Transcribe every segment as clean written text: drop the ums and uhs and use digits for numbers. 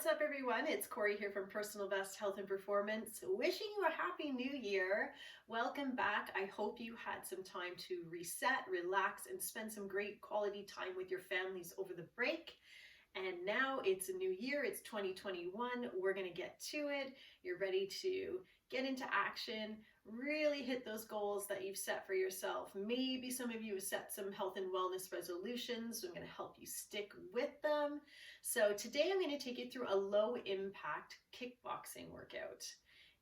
up, everyone? It's Cory here from Personal Best Health and Performance, wishing you a happy new year. Welcome back. I hope you had some time to reset, relax, and spend some great quality time with your families over the break. And now it's a new year, it's 2021. We're going to get to it. You're ready to get into action, really hit those goals that you've set for yourself. Maybe some of you have set some health and wellness resolutions. So I'm going to help you stick with them. So today I'm going to take you through a low impact kickboxing workout.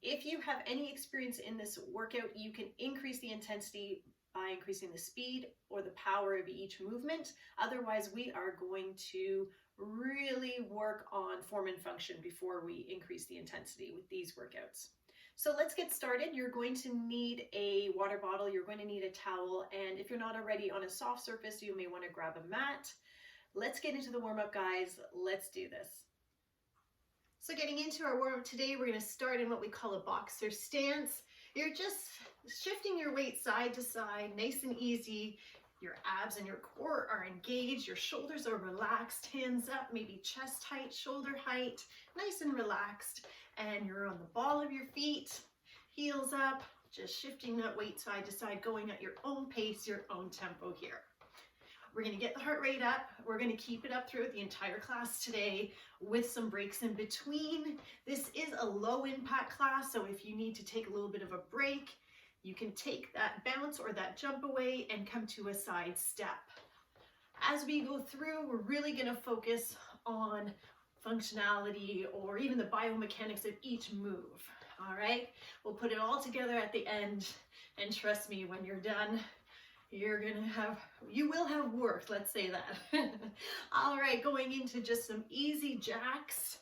If you have any experience in this workout, you can increase the intensity by increasing the speed or the power of each movement. Otherwise, we are going to really work on form and function before we increase the intensity with these workouts. So let's get started. You're going to need a water bottle, you're going to need a towel, and if you're not already on a soft surface, you may want to grab a mat. Let's get into the warm-up, guys. Let's do this. So getting into our warm-up today, we're going to start in what we call a boxer stance. You're just shifting your weight side to side, nice and easy. Your abs and your core are engaged, your shoulders are relaxed, hands up, maybe chest height, shoulder height, nice and relaxed. And you're on the ball of your feet, heels up, just shifting that weight side to side, going at your own pace, your own tempo here. We're going to get the heart rate up. We're going to keep it up throughout the entire class today with some breaks in between. This is a low impact class, so if you need to take a little bit of a break, you can take that bounce or that jump away and come to a side step. As we go through, we're really going to focus on functionality or even the biomechanics of each move. All right, we'll put it all together at the end, and trust me, when you're done, you will have work, let's say that. All right, going into just some easy jacks.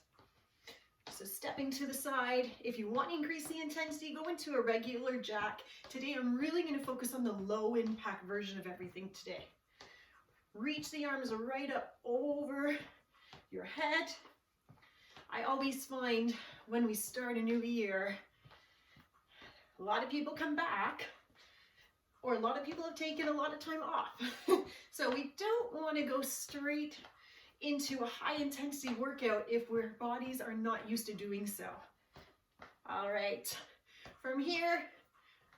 So stepping to the side. If you want to increase the intensity, go into a regular jack. Today, I'm really going to focus on the low impact version of everything today. Reach the arms right up over your head. I always find when we start a new year, a lot of people come back, or a lot of people have taken a lot of time off. So we don't want to go straight into a high intensity workout if our bodies are not used to doing so. All right, from here,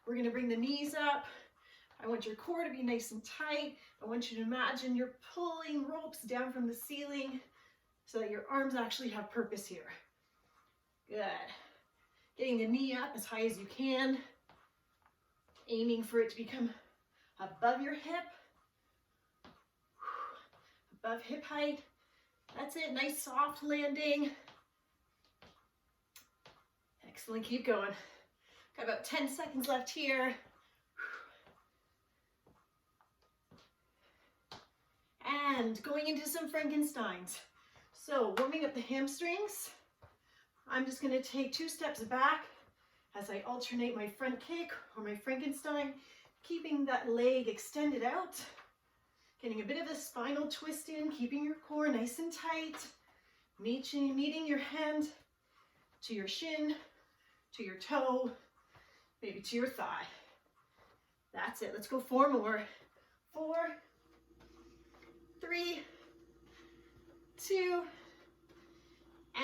we're going to bring the knees up. I want your core to be nice and tight. I want you to imagine you're pulling ropes down from the ceiling so that your arms actually have purpose here. Good. Getting the knee up as high as you can, aiming for it to become above your hip, above hip height. That's it, nice soft landing. Excellent, keep going. Got about 10 seconds left here. And going into some Frankensteins. So warming up the hamstrings. I'm just gonna take 2 steps back as I alternate my front kick or my Frankenstein, keeping that leg extended out. Getting a bit of a spinal twist in, keeping your core nice and tight, meeting your hand to your shin, to your toe, maybe to your thigh. That's it. Let's go 4 more. 4, 3, 2,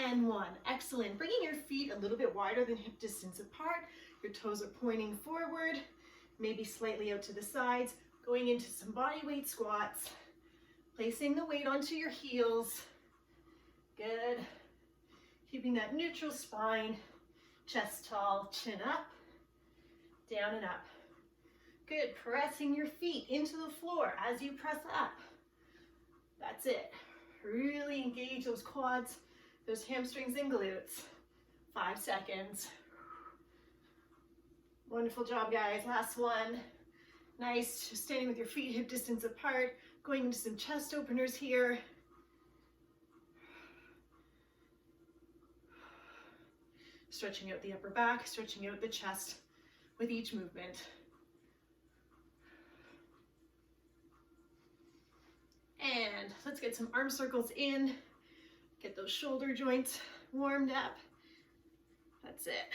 and 1. Excellent. Bringing your feet a little bit wider than hip distance apart. Your toes are pointing forward, maybe slightly out to the sides. Going into some body weight squats, placing the weight onto your heels. Good. Keeping that neutral spine, chest tall, chin up, down and up. Good. Pressing your feet into the floor as you press up. That's it. Really engage those quads, those hamstrings and glutes. 5 seconds. Wonderful job, guys. Last one. Nice, just standing with your feet hip distance apart, going into some chest openers here. Stretching out the upper back, stretching out the chest with each movement. And let's get some arm circles in, get those shoulder joints warmed up. That's it.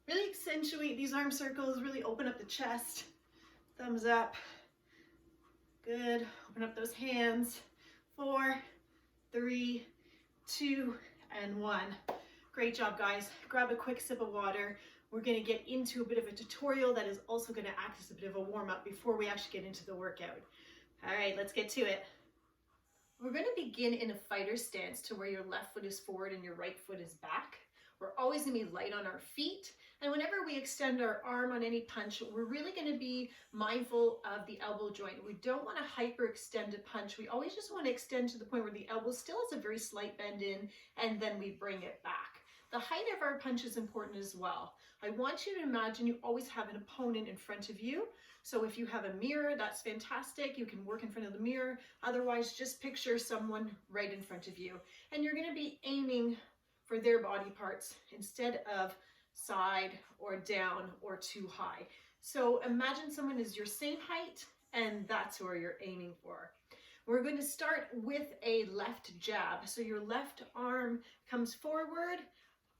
Really accentuate these arm circles, really open up the chest. Thumbs up. Good. Open up those hands. 4, 3, 2, and 1. Great job, guys. Grab a quick sip of water. We're going to get into a bit of a tutorial that is also going to act as a bit of a warm-up before we actually get into the workout. All right, let's get to it. We're going to begin in a fighter stance to where your left foot is forward and your right foot is back. We're always going to be light on our feet. And whenever we extend our arm on any punch, we're really going to be mindful of the elbow joint. We don't want to hyperextend a punch. We always just want to extend to the point where the elbow still has a very slight bend in, and then we bring it back. The height of our punch is important as well. I want you to imagine you always have an opponent in front of you. So if you have a mirror, that's fantastic. You can work in front of the mirror. Otherwise, just picture someone right in front of you. And you're going to be aiming for their body parts instead of side or down or too high. So imagine someone is your same height, and that's where you're aiming for. We're going to start with a left jab. So your left arm comes forward.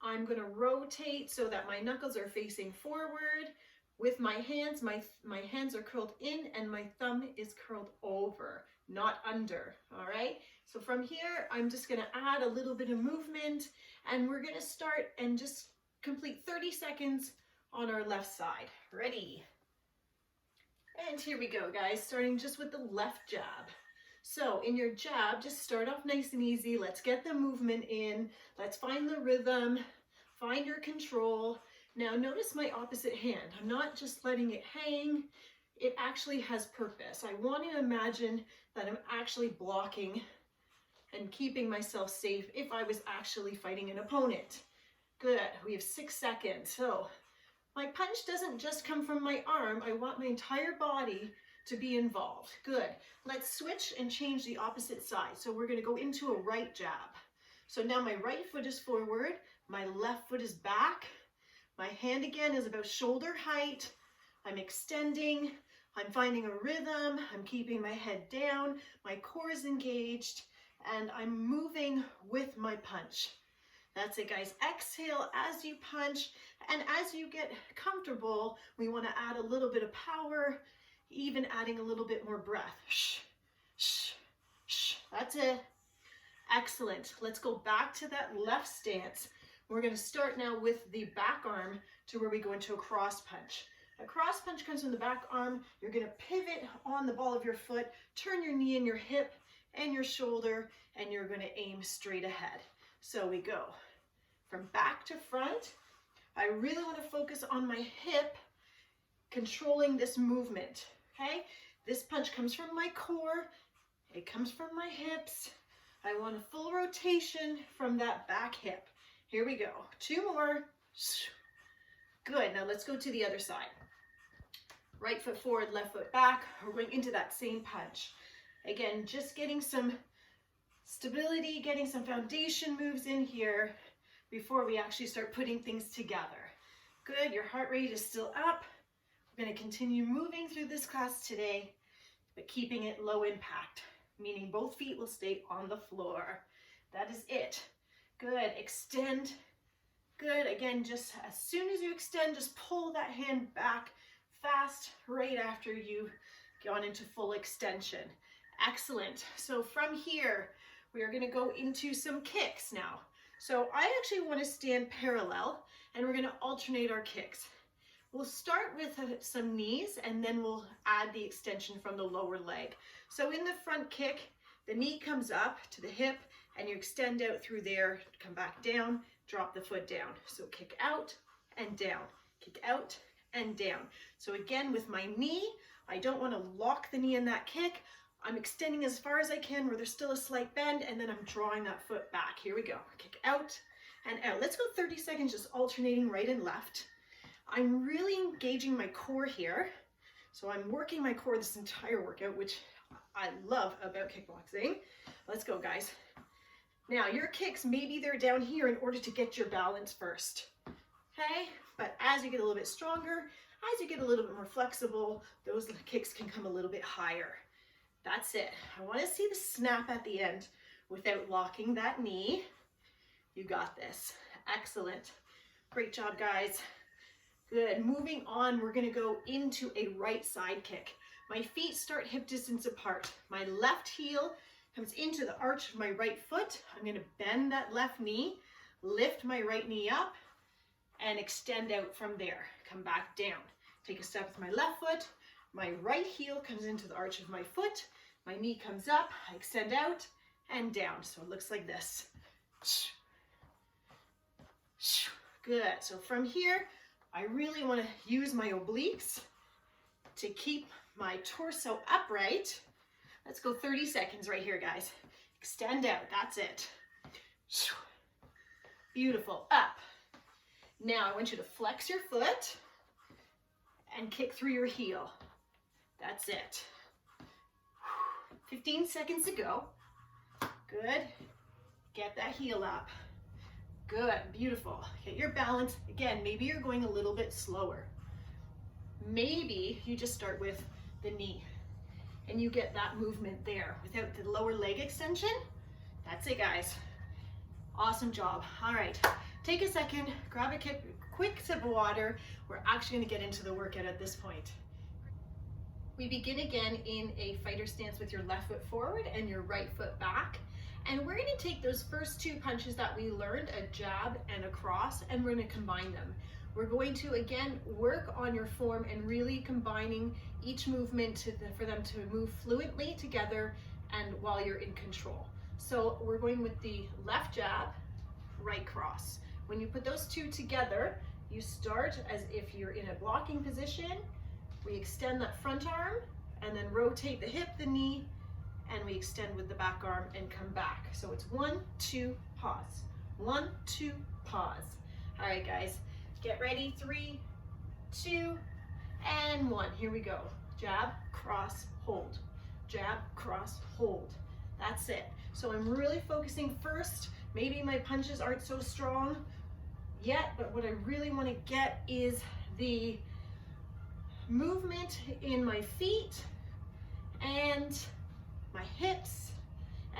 I'm going to rotate so that my knuckles are facing forward. With my hands, my hands are curled in and my thumb is curled over, not under, all right? So from here, I'm just gonna add a little bit of movement, and we're gonna start and just complete 30 seconds on our left side. Ready? And here we go, guys, starting just with the left jab. So in your jab, just start off nice and easy. Let's get the movement in. Let's find the rhythm, find your control. Now notice my opposite hand. I'm not just letting it hang. It actually has purpose. I want to imagine that I'm actually blocking and keeping myself safe if I was actually fighting an opponent. Good. We have 6 seconds. So my punch doesn't just come from my arm. I want my entire body to be involved. Good. Let's switch and change the opposite side. So we're going to go into a right jab. So now my right foot is forward. My left foot is back. My hand again is about shoulder height. I'm extending. I'm finding a rhythm. I'm keeping my head down. My core is engaged. And I'm moving with my punch. That's it, guys. Exhale as you punch. And as you get comfortable, we want to add a little bit of power, even adding a little bit more breath. Shh, shh, shh. That's it. Excellent. Let's go back to that left stance. We're going to start now with the back arm to where we go into a cross punch. A cross punch comes from the back arm. You're going to pivot on the ball of your foot, turn your knee and your hip and your shoulder, and you're going to aim straight ahead. So we go from back to front. I really want to focus on my hip, controlling this movement, okay? This punch comes from my core. It comes from my hips. I want a full rotation from that back hip. Here we go. 2 more. Good. Now let's go to the other side. Right foot forward, left foot back. We're going into that same punch. Again, just getting some stability, getting some foundation moves in here before we actually start putting things together. Good. Your heart rate is still up. We're going to continue moving through this class today, but keeping it low impact, meaning both feet will stay on the floor. That is it. Good. Extend. Good. Again, just as soon as you extend, just pull that hand back fast right after you've gone into full extension. Excellent. So from here, we are going to go into some kicks now. So I actually want to stand parallel, and we're going to alternate our kicks. We'll start with some knees, and then we'll add the extension from the lower leg. So in the front kick, the knee comes up to the hip, and you extend out through there, come back down, drop the foot down. So kick out and down, kick out and down. So again, with my knee, I don't want to lock the knee in that kick. I'm extending as far as I can where there's still a slight bend, and then I'm drawing that foot back. Here we go. Kick out and out. Let's go 30 seconds just alternating right and left. I'm really engaging my core here. So I'm working my core this entire workout, which I love about kickboxing. Let's go, guys. Now, your kicks, maybe they're down here in order to get your balance first, okay? But as you get a little bit stronger, as you get a little bit more flexible, those kicks can come a little bit higher. That's it. I want to see the snap at the end without locking that knee. You got this. Excellent. Great job, guys. Good. Moving on, we're going to go into a right side kick. My feet start hip distance apart. My left heel comes into the arch of my right foot. I'm going to bend that left knee, lift my right knee up, and extend out from there. Come back down. Take a step with my left foot. My right heel comes into the arch of my foot. My knee comes up. I extend out and down. So it looks like this. Good. So from here, I really want to use my obliques to keep my torso upright. Let's go 30 seconds right here, guys. Extend out. That's it. Beautiful. Up. Now I want you to flex your foot and kick through your heel. That's it. 15 seconds to go. Good. Get that heel up. Good. Beautiful. Get your balance. Again, maybe you're going a little bit slower. Maybe you just start with the knee and you get that movement there without the lower leg extension. That's it, guys. Awesome job. All right. Take a second, grab a quick sip of water. We're actually going to get into the workout at this point. We begin again in a fighter stance with your left foot forward and your right foot back. And we're going to take those first two punches that we learned, a jab and a cross, and we're going to combine them. We're going to, again, work on your form and really combining each movement for them to move fluently together and while you're in control. So we're going with the left jab, right cross. When you put those two together, you start as if you're in a blocking position. We extend that front arm and then rotate the hip, the knee, and we extend with the back arm and come back. So it's 1, 2, pause. 1, 2, pause. All right, guys, get ready. 3, 2, and 1. Here we go. Jab, cross, hold. Jab, cross, hold. That's it. So I'm really focusing first. Maybe my punches aren't so strong yet, but what I really want to get is the movement in my feet and my hips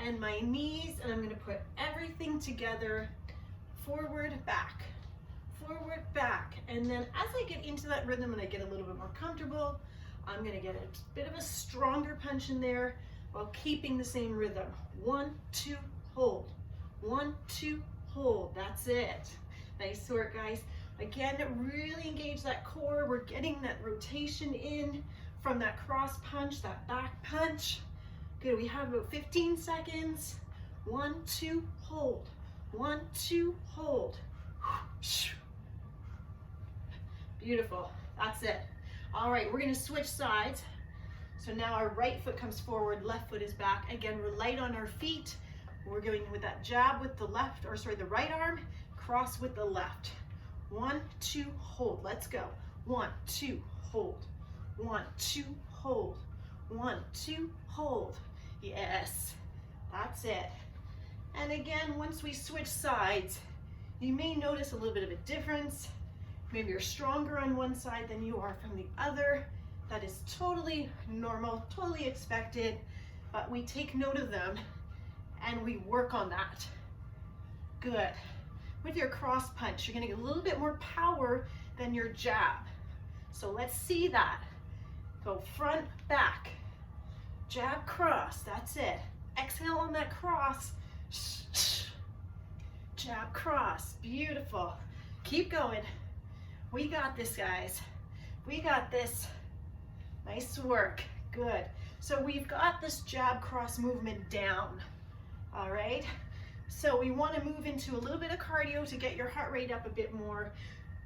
and my knees, and I'm going to put everything together, forward, back, and then as I get into that rhythm and I get a little bit more comfortable, I'm going to get a bit of a stronger punch in there while keeping the same rhythm. 1, 2, hold. 1, 2, hold. That's it. Nice work, guys. Again, really engage that core. We're getting that rotation in from that cross punch, that back punch. Good. We have about 15 seconds. 1, 2, hold. 1, 2, hold. Beautiful. That's it. All right, we're going to switch sides. So now our right foot comes forward, left foot is back. Again, we're light on our feet. We're going with that jab with the left, or sorry, the right arm, cross with the left. 1, 2, hold. Let's go. 1, 2, hold. 1, 2, hold. 1, 2, hold. Yes, that's it. And again, once we switch sides, you may notice a little bit of a difference. Maybe you're stronger on one side than you are from the other. That is totally normal, totally expected, but we take note of them and we work on that. Good. With your cross punch, you're gonna get a little bit more power than your jab. So let's see that. Go front, back, jab, cross, that's it. Exhale on that cross. Jab, cross, beautiful. Keep going. We got this, guys. We got this. Nice work, good. So we've got this jab cross movement down, all right? So we wanna move into a little bit of cardio to get your heart rate up a bit more.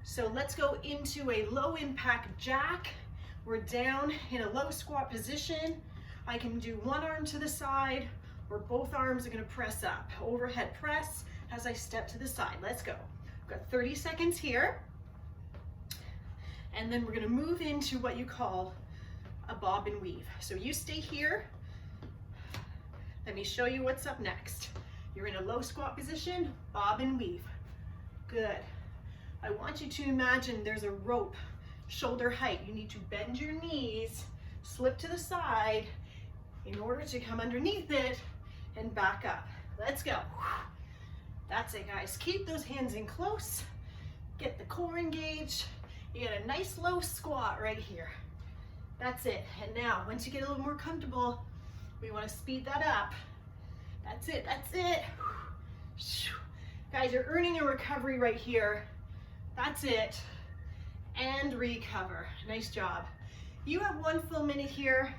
So let's go into a low impact jack. We're down in a low squat position. I can do one arm to the side or both arms are gonna press up. Overhead press as I step to the side. Let's go. We've got 30 seconds here. And then we're gonna move into what you call a bob and weave. So you stay here. Let me show you what's up next. You're in a low squat position, bob and weave. Good. I want you to imagine there's a rope, shoulder height. You need to bend your knees, slip to the side in order to come underneath it and back up. Let's go. That's it, guys. Keep those hands in close. Get the core engaged. You get a nice low squat right here. That's it. And now, once you get a little more comfortable, we want to speed that up. That's it, that's it. Guys, you're earning a recovery right here. That's it. And recover. Nice job. You have 1 full minute here.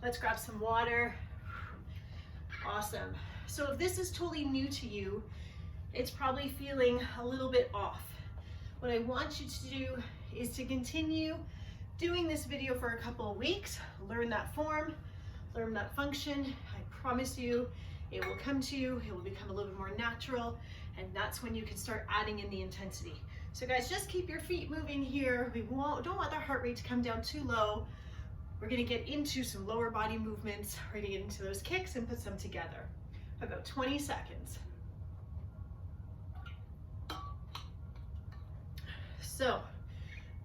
Let's grab some water. Awesome. So if this is totally new to you, it's probably feeling a little bit off. What I want you to do is to continue doing this video for a couple of weeks, learn that form, learn that function. I promise you, it will come to you, it will become a little bit more natural, and that's when you can start adding in the intensity. So guys, just keep your feet moving here. We don't want the heart rate to come down too low. We're gonna get into some lower body movements. We're gonna get into those kicks and put some together. About 20 seconds. So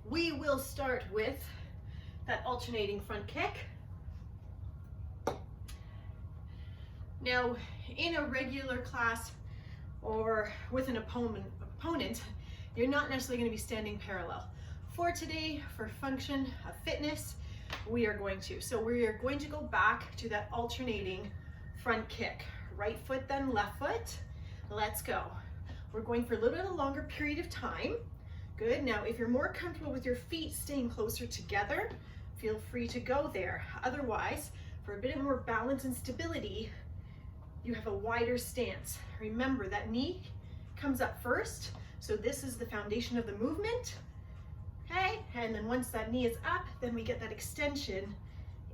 we will start with that alternating front kick. Now, in a regular class or with an opponent, you're not necessarily going to be standing parallel. For today, for function of fitness, we are going to. So we are going to go back to that alternating front kick. Right foot, then left foot. Let's go. We're going for a little bit of a longer period of time. Good. Now, if you're more comfortable with your feet staying closer together, feel free to go there. Otherwise, for a bit of more balance and stability, you have a wider stance. Remember, that knee comes up first. So this is the foundation of the movement. Okay, and then once that knee is up, then we get that extension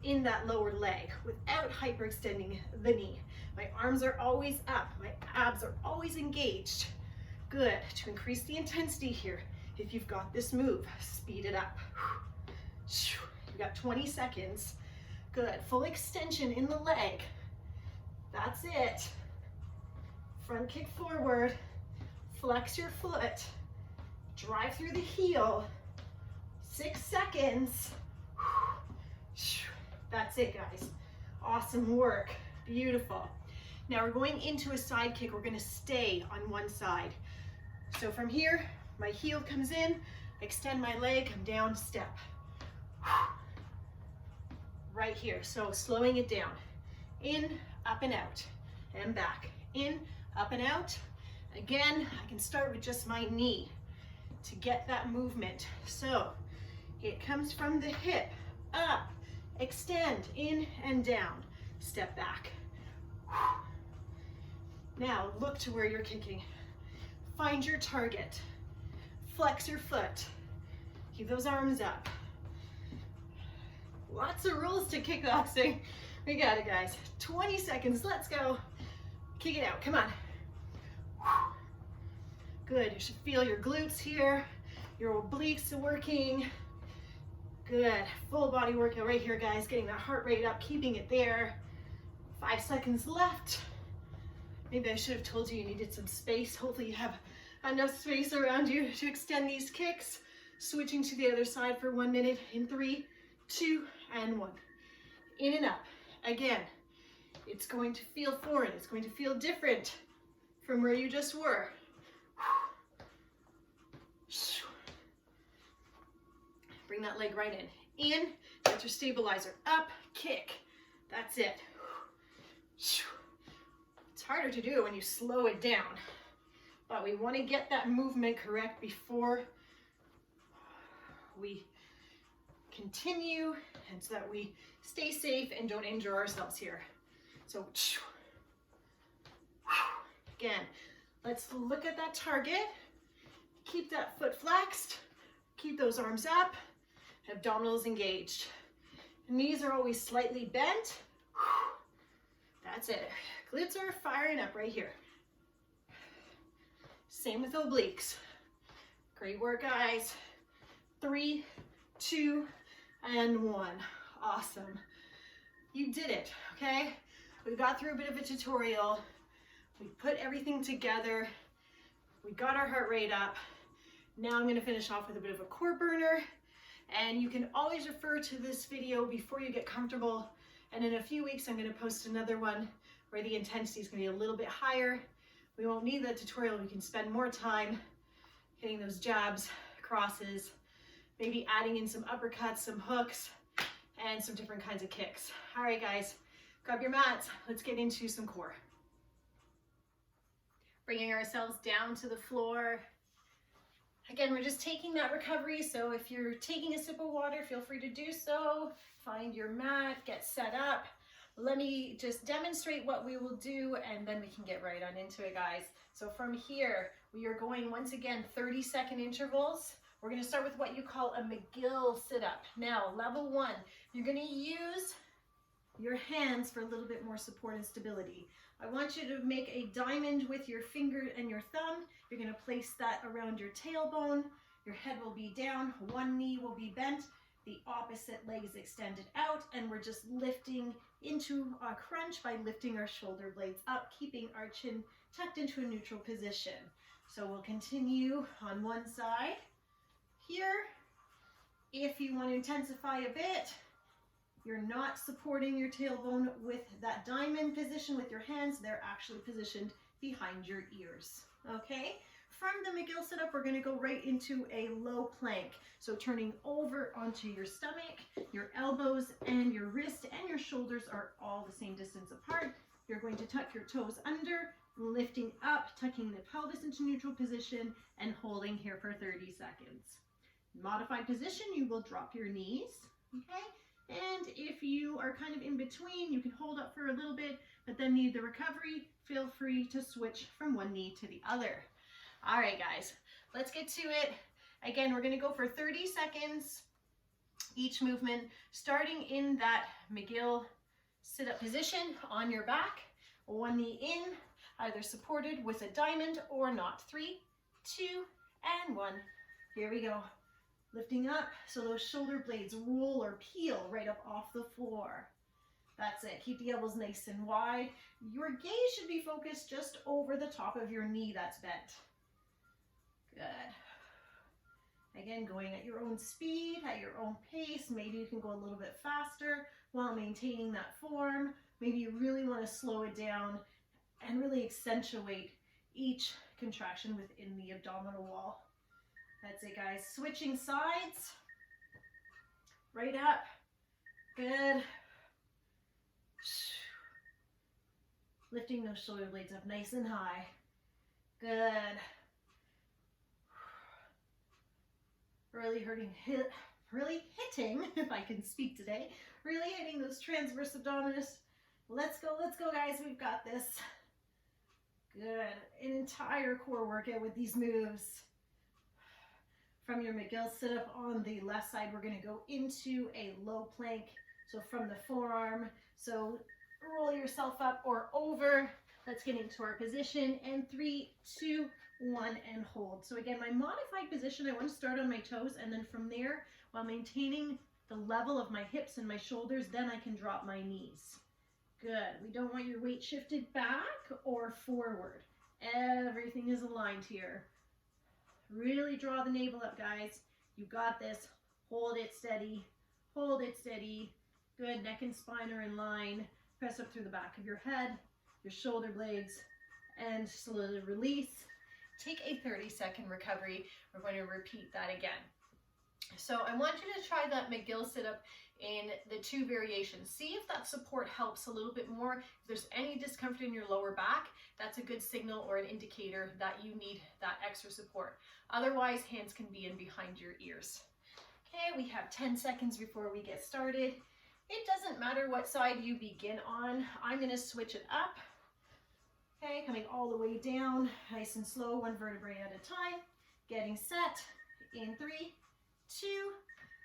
in that lower leg without hyperextending the knee. My arms are always up, my abs are always engaged. Good. To increase the intensity here, if you've got this move, speed it up. You've got 20 seconds. Good. Full extension in the leg. That's it. Front kick forward. Flex your foot. Drive through the heel. 6 seconds. That's it, guys. Awesome work. Beautiful. Now we're going into a side kick. We're going to stay on one side. So from here, my heel comes in, extend my leg, come down, step. Right here. So slowing it down. In, up and out, and back. In, up and out. Again, I can start with just my knee to get that movement. So it comes from the hip, up, extend, in and down, step back. Now look to where you're kicking. Find your target. Flex your foot. Keep those arms up. Lots of rules to kickboxing. We got it, guys. 20 seconds, let's go. Kick it out, come on. Good, you should feel your glutes here. Your obliques are working. Good, full body workout right here, guys. Getting that heart rate up, keeping it there. 5 seconds left. Maybe I should have told you you needed some space. Hopefully you have enough space around you to extend these kicks. Switching to the other side for 1 minute in 3, 2, and 1. In and up. Again, it's going to feel foreign. It's going to feel different from where you just were. Bring that leg right in. Get your stabilizer. Up, kick. That's it. It's harder to do when you slow it down, but we want to get that movement correct before we continue, and so that we stay safe and don't injure ourselves here. So again, let's look at that target. Keep that foot flexed. Keep those arms up. Abdominals engaged. Knees are always slightly bent. That's it. Glutes are firing up right here. Same with obliques. Great work, guys. 3, 2, and 1. Awesome. You did it, okay? We got through a bit of a tutorial. We put everything together. We got our heart rate up. Now I'm going to finish off with a bit of a core burner. And you can always refer to this video before you get comfortable. And in a few weeks, I'm going to post another one where the intensity is going to be a little bit higher. We won't need that tutorial. We can spend more time hitting those jabs, crosses, maybe adding in some uppercuts, some hooks, and some different kinds of kicks. All right, guys, grab your mats. Let's get into some core. Bringing ourselves down to the floor. Again, we're just taking that recovery, so if you're taking a sip of water, feel free to do so. Find your mat, get set up. Let me just demonstrate what we will do, and then we can get right on into it, guys. So from here, we are going, once again, 30-second intervals. We're gonna start with what you call a McGill sit-up. Now, level 1, you're gonna use your hands for a little bit more support and stability. I want you to make a diamond with your finger and your thumb. You're gonna place that around your tailbone. Your head will be down, one knee will be bent, the opposite leg is extended out, and we're just lifting into a crunch by lifting our shoulder blades up, keeping our chin tucked into a neutral position. So we'll continue on one side here. If you want to intensify a bit, you're not supporting your tailbone with that diamond position with your hands. They're actually positioned behind your ears, okay? From the McGill sit-up, we're gonna go right into a low plank. So turning over onto your stomach, your elbows and your wrist and your shoulders are all the same distance apart. You're going to tuck your toes under, lifting up, tucking the pelvis into neutral position and holding here for 30 seconds. Modified position, you will drop your knees, okay? And if you are kind of in between, you can hold up for a little bit, but then need the recovery, feel free to switch from one knee to the other. All right, guys, let's get to it. Again, we're gonna go for 30 seconds each movement, starting in that McGill sit-up position on your back, one knee in, either supported with a diamond or not. 3, 2, and 1. Here we go. Lifting up so those shoulder blades roll or peel right up off the floor. That's it. Keep the elbows nice and wide. Your gaze should be focused just over the top of your knee that's bent. Good. Again, going at your own speed, at your own pace. Maybe you can go a little bit faster while maintaining that form. Maybe you really want to slow it down and really accentuate each contraction within the abdominal wall. That's it, guys. Switching sides. Right up. Good. Lifting those shoulder blades up nice and high. Good. Really hitting, if I can speak today, really hitting those transverse abdominis. Let's go, guys. We've got this. Good. An entire core workout with these moves. From your McGill sit-up on the left side, we're going to go into a low plank. So from the forearm, so roll yourself up or over. Let's get into our position. And 3, 2, 1, and hold. So again, my modified position, I want to start on my toes, and then from there, while maintaining the level of my hips and my shoulders, then I can drop my knees. Good. We don't want your weight shifted back or forward. Everything is aligned here. Really draw the navel up, guys. You got this. Hold it steady. Hold it steady. Good. Neck and spine are in line. Press up through the back of your head, your shoulder blades, and slowly release. Take a 30-second recovery. We're going to repeat that again. So I want you to try that McGill sit-up in the 2 variations. See if that support helps a little bit more. If there's any discomfort in your lower back, that's a good signal or an indicator that you need that extra support. Otherwise, hands can be in behind your ears. Okay, we have 10 seconds before we get started. It doesn't matter what side you begin on. I'm going to switch it up. Okay, coming all the way down, nice and slow, 1 vertebrae at a time. Getting set in 3, 2,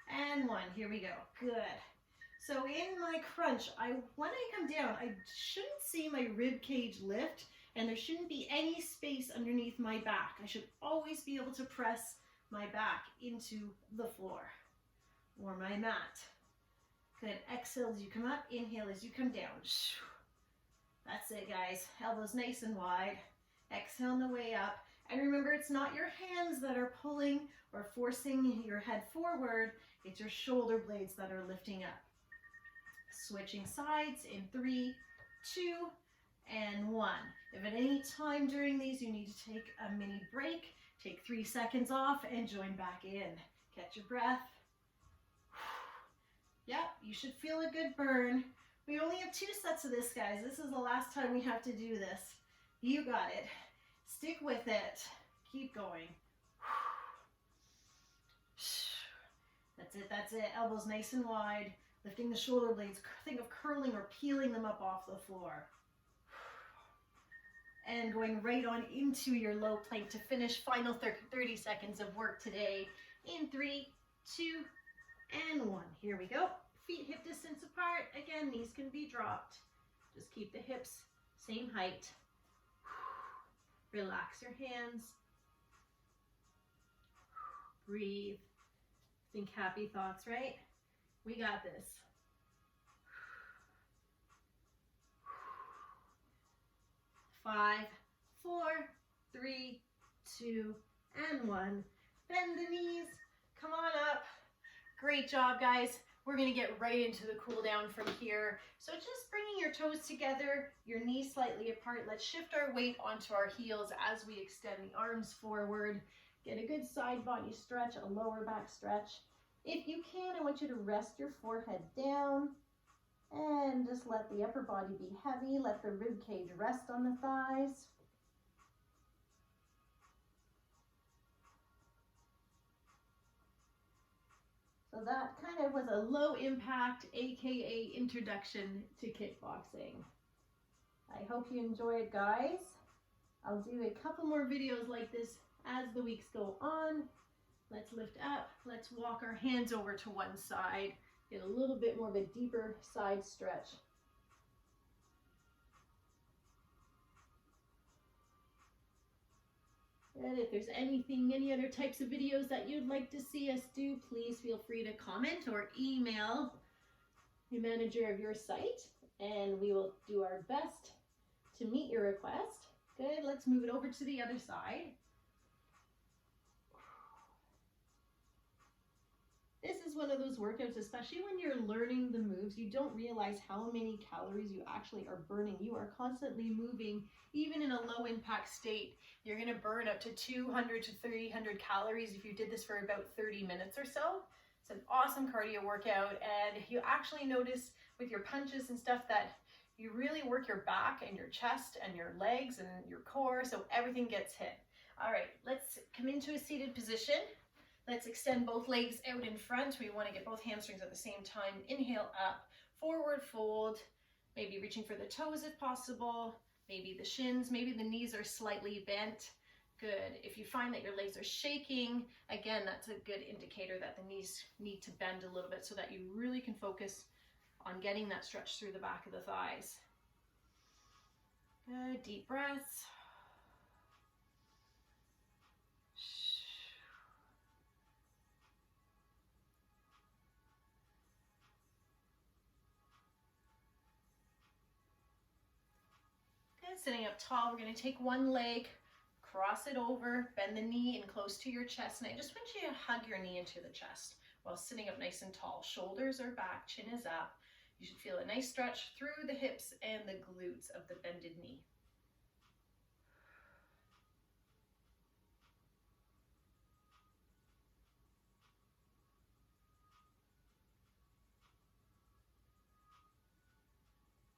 and 1. Here we go. Good. So in my crunch, when I come down, I shouldn't see my rib cage lift, and there shouldn't be any space underneath my back. I should always be able to press my back into the floor or my mat. Good. Exhale as you come up, inhale as you come down. That's it, guys. Elbows nice and wide. Exhale on the way up. And remember, it's not your hands that are pulling or forcing your head forward. It's your shoulder blades that are lifting up. Switching sides in 3, 2, and 1. If at any time during these you need to take a mini break, take 3 seconds off and join back in. Catch your breath. Yep, you should feel a good burn. We only have 2 sets of this, guys. This is the last time we have to do this. You got it. Stick with it. Keep going. That's it, that's it. Elbows nice and wide. Lifting the shoulder blades. Think of curling or peeling them up off the floor. And going right on into your low plank to finish. Final 30 seconds of work today. In 3, 2, and 1. Here we go. Feet hip distance apart. Again, knees can be dropped. Just keep the hips same height. Relax your hands. Breathe. Think happy thoughts, right? We got this. 5, 4, 3, 2, and 1. Bend the knees. Come on up. Great job, guys. We're going to get right into the cool down from here. So just bringing your toes together, your knees slightly apart. Let's shift our weight onto our heels as we extend the arms forward. Get a good side body stretch, a lower back stretch. If you can, I want you to rest your forehead down and just let the upper body be heavy. Let the rib cage rest on the thighs. So that kind of was a low impact, AKA introduction to kickboxing. I hope you enjoyed, guys. I'll do a couple more videos like this as the weeks go on. Let's lift up. Let's walk our hands over to one side. Get a little bit more of a deeper side stretch. And if there's any other types of videos that you'd like to see us do, please feel free to comment or email the manager of your site, and we will do our best to meet your request. Good, let's move it over to the other side. This is one of those workouts, especially when you're learning the moves, you don't realize how many calories you actually are burning. You are constantly moving, even in a low impact state. You're going to burn up to 200 to 300 calories if you did this for about 30 minutes or so. It's an awesome cardio workout, and you actually notice with your punches and stuff that you really work your back and your chest and your legs and your core, so everything gets hit. All right, let's come into a seated position. Let's extend both legs out in front. We want to get both hamstrings at the same time. Inhale up, forward fold, maybe reaching for the toes if possible, maybe the shins, maybe the knees are slightly bent. Good. If you find that your legs are shaking, again, that's a good indicator that the knees need to bend a little bit so that you really can focus on getting that stretch through the back of the thighs. Good. Deep breaths. Sitting up tall, we're going to take one leg, cross it over, bend the knee in close to your chest, and I just want you to hug your knee into the chest while sitting up nice and tall. Shoulders are back, chin is up. You should feel a nice stretch through the hips and the glutes of the bended knee.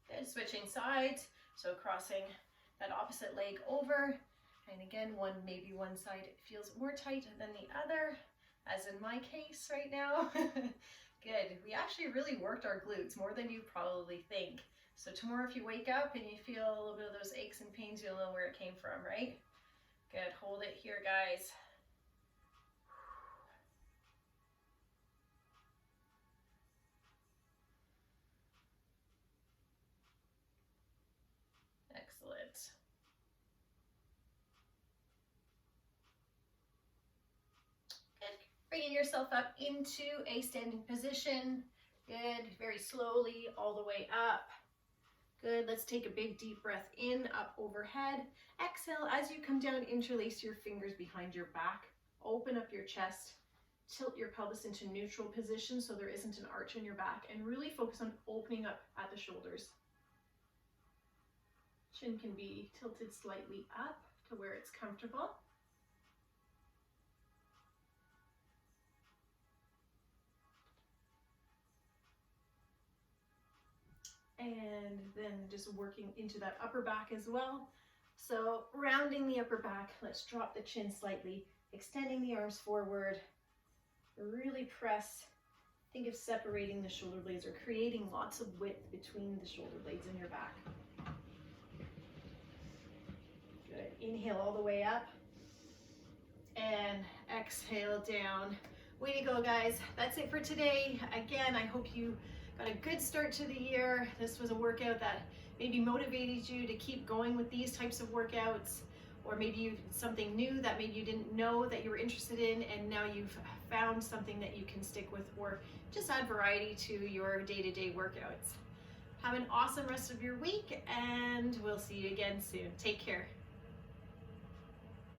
Good, switching sides. So crossing that opposite leg over, and again, maybe one side feels more tight than the other, as in my case right now. Good, we actually really worked our glutes more than you probably think. So tomorrow if you wake up and you feel a little bit of those aches and pains, you'll know where it came from, right? Good, hold it here, guys. Excellent. Good. Bringing yourself up into a standing position. Good. Very slowly all the way up. Good. Let's take a big deep breath in, up overhead. Exhale as you come down, interlace your fingers behind your back. Open up your chest. Tilt your pelvis into neutral position so there isn't an arch in your back, and really focus on opening up at the shoulders. Chin can be tilted slightly up to where it's comfortable. And then just working into that upper back as well. So rounding the upper back, let's drop the chin slightly, extending the arms forward, really press. Think of separating the shoulder blades or creating lots of width between the shoulder blades in your back. Good. Inhale all the way up and exhale down. Way to go, guys. That's it for today. Again, I hope you got a good start to the year. This was a workout that maybe motivated you to keep going with these types of workouts, or maybe you something new that maybe you didn't know that you were interested in, and now you've found something that you can stick with, or just add variety to your day-to-day workouts. Have an awesome rest of your week, and we'll see you again soon. Take care.